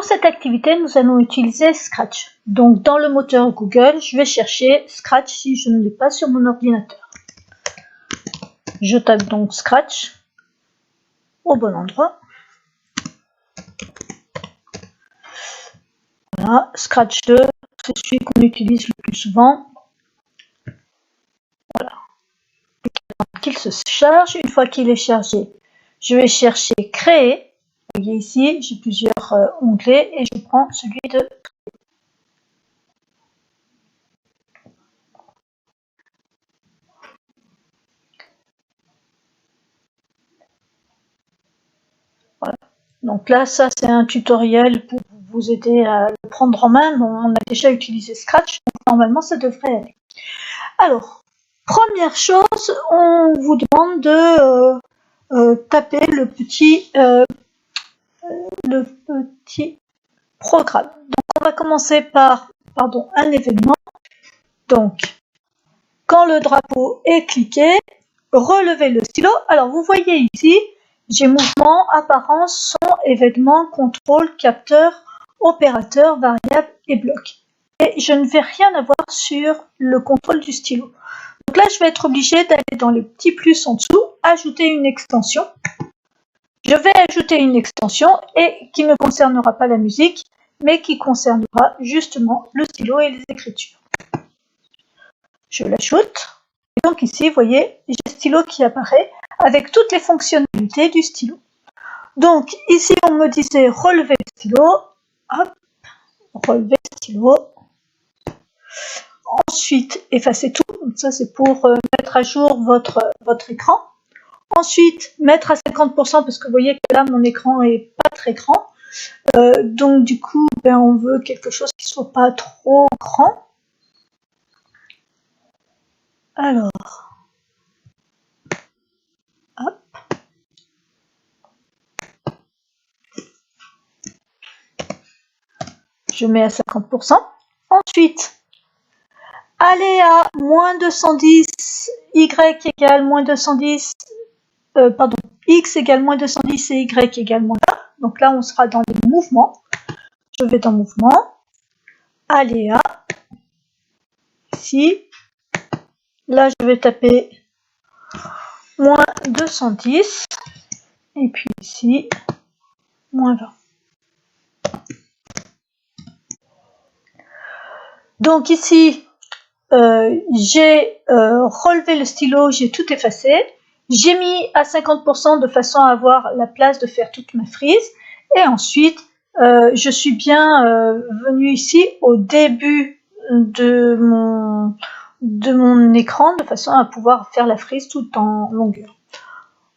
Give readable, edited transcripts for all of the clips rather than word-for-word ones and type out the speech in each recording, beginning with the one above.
cette activité, nous allons utiliser Scratch. Donc dans le moteur Google, je vais chercher Scratch si je ne l'ai pas sur mon ordinateur. Je tape donc Scratch au bon endroit. Voilà, Scratch 2, c'est celui qu'on utilise le plus souvent. Voilà. Qu'il se charge. Une fois qu'il est chargé, je vais chercher Créer. Vous voyez ici, j'ai plusieurs onglets et je prends celui de Créer. Voilà. Donc là, ça c'est un tutoriel pour vous aider à le prendre en main. Bon, on a déjà utilisé Scratch, donc normalement ça devrait aller. Alors, première chose, on vous demande de taper le petit programme. Donc on va commencer par un événement. Donc, quand le drapeau est cliqué, relevez le stylo. Alors vous voyez ici, j'ai mouvement, apparence, son, événement, contrôle, capteur, opérateur, variable et bloc. Et je ne vais rien avoir sur le contrôle du stylo. Donc là, je vais être obligée d'aller dans les petits plus en dessous, ajouter une extension. Je vais ajouter une extension et qui ne concernera pas la musique, mais qui concernera justement le stylo et les écritures. Je l'ajoute. Et donc ici, vous voyez, j'ai le stylo qui apparaît avec toutes les fonctionnalités du stylo. Donc ici, on me disait relever le stylo. Hop, relever le stylo. Ensuite, effacer tout. Donc ça, c'est pour mettre à jour votre écran. Ensuite, mettre à 50% parce que vous voyez que là, mon écran est pas très grand. Donc du coup, on veut quelque chose qui soit pas trop grand. Alors, hop. Je mets à 50%. Ensuite, aller à moins 210, y égale moins 210, x égale moins 210 et y égale moins 1. Donc là, on sera dans les mouvements. Je vais dans mouvement, aléa, ici. Là, je vais taper moins 210. Et puis ici, moins 20. Donc ici, j'ai relevé le stylo, j'ai tout effacé. J'ai mis à 50% de façon à avoir la place de faire toute ma frise. Et ensuite, je suis bien venue ici au début de mon écran de façon à pouvoir faire la frise tout en longueur.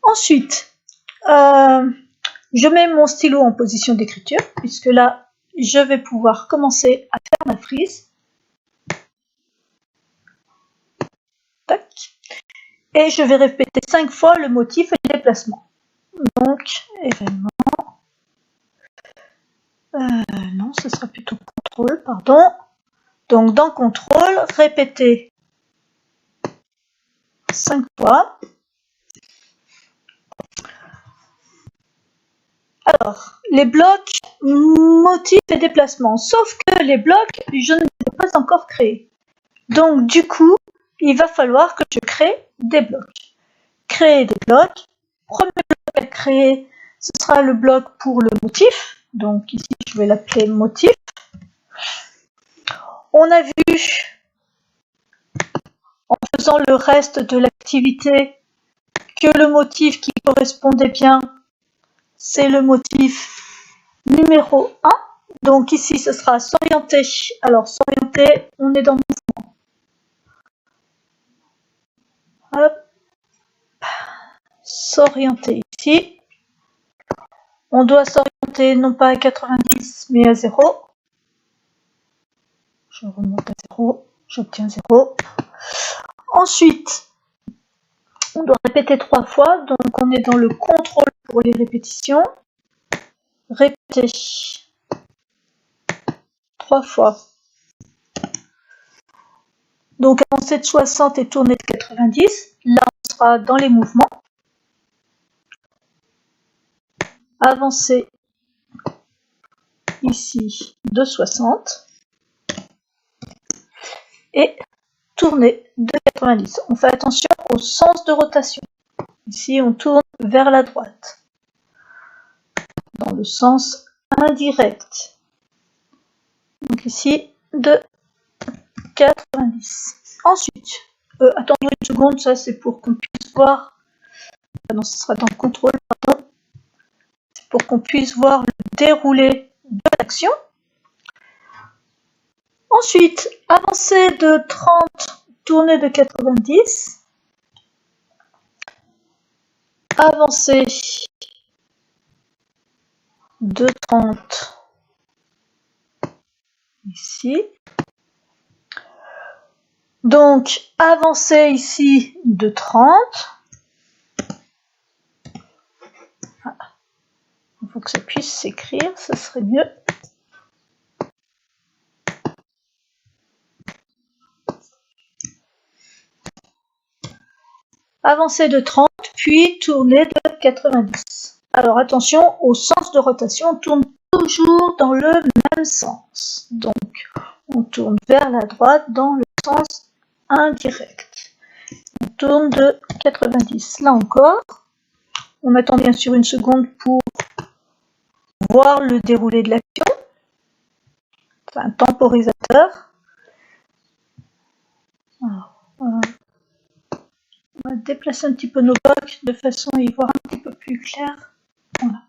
Ensuite, je mets mon stylo en position d'écriture puisque là, je vais pouvoir commencer à faire ma frise. Tac. Et je vais répéter 5 fois le motif et le déplacement. Donc, événement. Non, ce sera plutôt contrôle, pardon. Donc, dans contrôle, répéter 5 fois. Alors, les blocs, motif et déplacement. Sauf que les blocs, je ne les ai pas encore créés. Donc, du coup, il va falloir que je crée des blocs. Créer des blocs. Premier bloc à créer, ce sera le bloc pour le motif. Donc ici, je vais l'appeler motif. On a vu, en faisant le reste de l'activité, que le motif qui correspondait bien, c'est le motif numéro 1. Donc ici, ce sera s'orienter. Alors, s'orienter, on est dans mouvement. Hop. S'orienter ici. On doit s'orienter non pas à 90, mais à 0. Je remonte à 0, j'obtiens 0. Ensuite, on doit répéter 3 fois, donc on est dans le contrôle pour les répétitions. Répéter 3 fois. Donc avancer de 60 et tourner de 90. Là, on sera dans les mouvements. Avancer ici de 60 et tourner de 90. On fait attention au sens de rotation. Ici, on tourne vers la droite, dans le sens indirect. Donc ici, de 90. Ensuite, attendre une seconde, ça c'est pour qu'on puisse voir. Ah non, ce sera dans le contrôle, pardon. C'est pour qu'on puisse voir le déroulé de l'action. Ensuite, avancer de 30, tourner de 90. Avancer de 30 ici. Donc, avancer ici de 30. Ah, il faut que ça puisse s'écrire, ça serait mieux. Avancer de 30, puis tourner de 90. Alors attention, au sens de rotation, on tourne toujours dans le même sens. Donc, on tourne vers la droite dans le sens indirect. On tourne de 90. Là encore, on attend bien sûr une seconde pour voir le déroulé de l'action. C'est un temporisateur. Alors, on va déplacer un petit peu nos blocs de façon à y voir un petit peu plus clair. Voilà.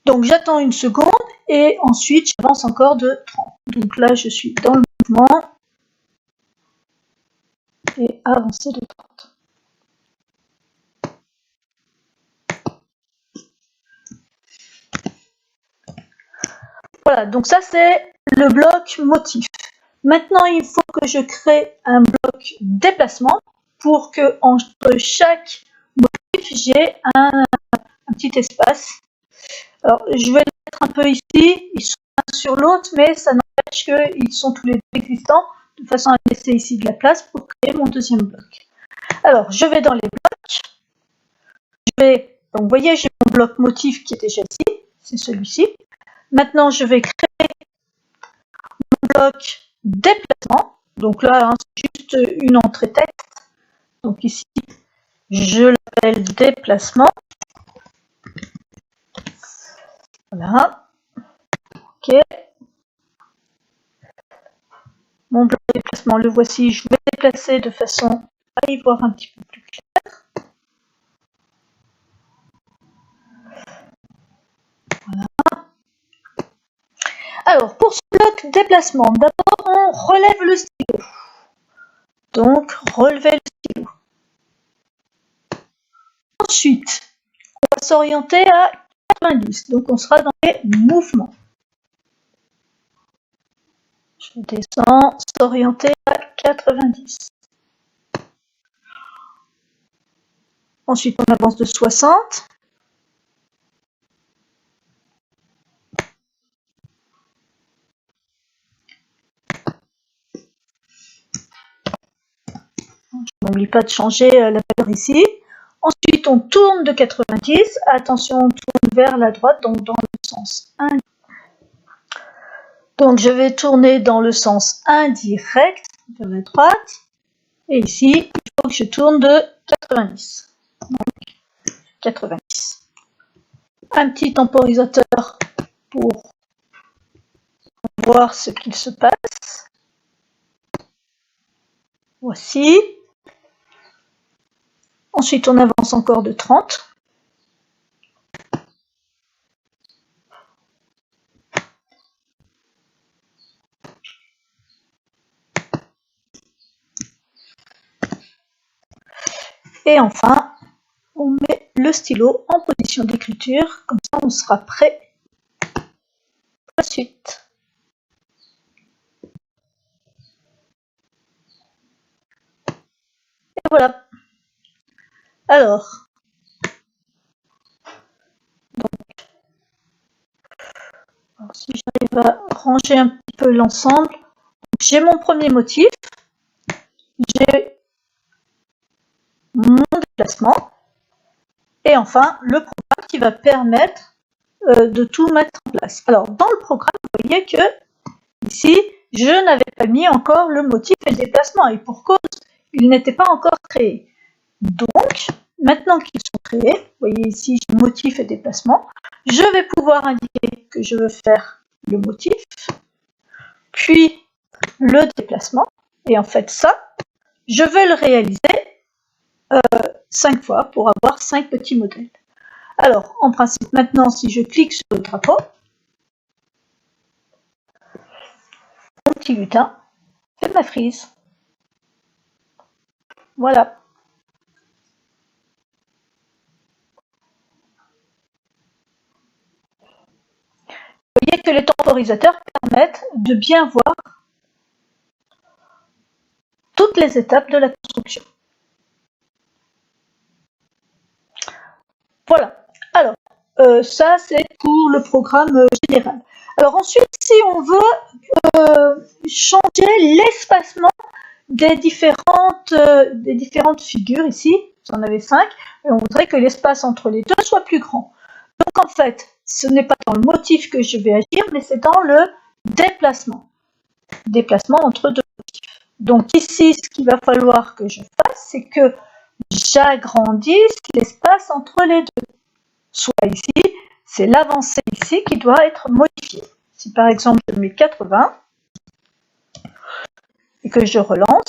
Donc j'attends une seconde et ensuite j'avance encore de 30. Donc là je suis dans le mouvement et avancer de 30. Voilà, donc ça c'est le bloc motif. Maintenant il faut que je crée un bloc déplacement pour que entre chaque motif j'ai un petit espace. Alors je vais le mettre un peu ici, ils sont l'un sur l'autre, mais ça n'empêche qu'ils sont tous les deux existants, de façon à laisser ici de la place pour créer mon deuxième bloc. Alors je vais dans les blocs, donc vous voyez j'ai mon bloc motif qui est déjà ici, c'est celui-ci. Maintenant je vais créer mon bloc déplacement, donc là hein, c'est juste une entrée texte, donc ici je l'appelle déplacement. Voilà. Ok. Mon bloc de déplacement, le voici. Je vais déplacer de façon à y voir un petit peu plus clair. Voilà. Alors, pour ce bloc déplacement, d'abord on relève le stylo. Donc, relever le stylo. Ensuite, on va s'orienter à 90. Donc, on sera dans les mouvements. Je descends, s'orienter à 90. Ensuite, on avance de 60. Je n'oublie pas de changer la valeur ici. Ensuite, on tourne de 90. Attention, on tourne vers la droite, donc dans le sens indirect. Donc, je vais tourner dans le sens indirect vers la droite. Et ici, il faut que je tourne de 90. Donc, 90. Un petit temporisateur pour voir ce qu'il se passe. Voici. Ensuite, on avance encore de 30. Et enfin, on met le stylo en position d'écriture, comme ça on sera prêt pour la suite. Et voilà. Alors, si j'arrive à ranger un petit peu l'ensemble, j'ai mon premier motif, j'ai mon déplacement, Et enfin, le programme qui va permettre de tout mettre en place. Alors, dans le programme, vous voyez que ici, je n'avais pas mis encore le motif et le déplacement, et pour cause, il n'était pas encore créé. Donc, maintenant qu'ils sont créés, vous voyez ici, j'ai motif et déplacement, je vais pouvoir indiquer que je veux faire le motif, puis le déplacement, et en fait ça, je vais le réaliser 5 fois pour avoir 5 petits modèles. Alors, en principe, maintenant, si je clique sur le drapeau, mon petit lutin fait ma frise. Voilà. Vous voyez que les temporisateurs permettent de bien voir toutes les étapes de la construction. Voilà. Alors, ça, c'est pour le programme général. Alors ensuite, si on veut changer l'espacement des différentes figures, ici, vous en avez 5, et on voudrait que l'espace entre les deux soit plus grand. Donc en fait, ce n'est pas dans le motif que je vais agir, mais c'est dans le déplacement. Déplacement entre deux motifs. Donc ici, ce qu'il va falloir que je fasse, c'est que j'agrandisse l'espace entre les deux. Soit ici, c'est l'avancée ici qui doit être modifiée. Si par exemple je mets 80 et que je relance,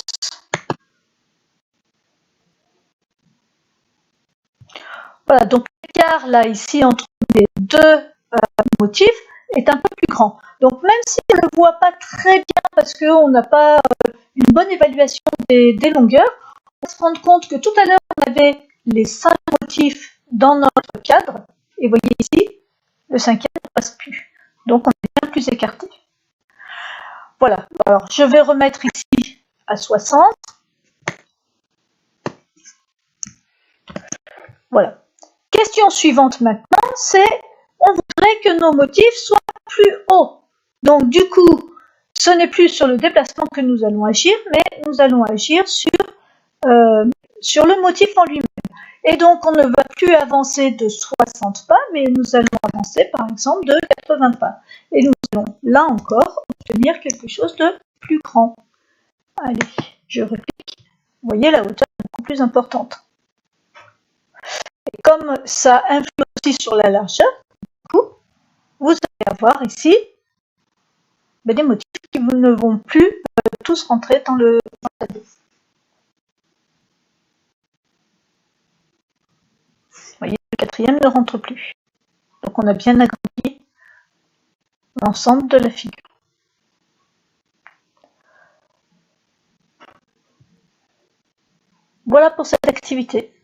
voilà, donc l'écart là ici entre les deux motifs est un peu plus grand. Donc même si on ne le voit pas très bien parce qu'on n'a pas une bonne évaluation des longueurs, on va se rendre compte que tout à l'heure on avait les 5 motifs dans notre cadre, et vous voyez ici, le 5e ne passe plus. Donc on est bien plus écarté. Voilà, alors je vais remettre ici à 60. Voilà. Question suivante maintenant, c'est on voudrait que nos motifs soient plus hauts. Donc du coup, ce n'est plus sur le déplacement que nous allons agir, mais nous allons agir sur le motif en lui-même. Et donc on ne va plus avancer de 60 pas, mais nous allons avancer par exemple de 80 pas. Et nous allons là encore obtenir quelque chose de plus grand. Allez, je reclique. Vous voyez, la hauteur est beaucoup plus importante. Et comme ça influe aussi sur la largeur, du coup, vous allez avoir ici des motifs qui ne vont plus tous rentrer dans le tableau. Vous voyez, le 4e ne rentre plus. Donc on a bien agrandi l'ensemble de la figure. Voilà pour cette activité.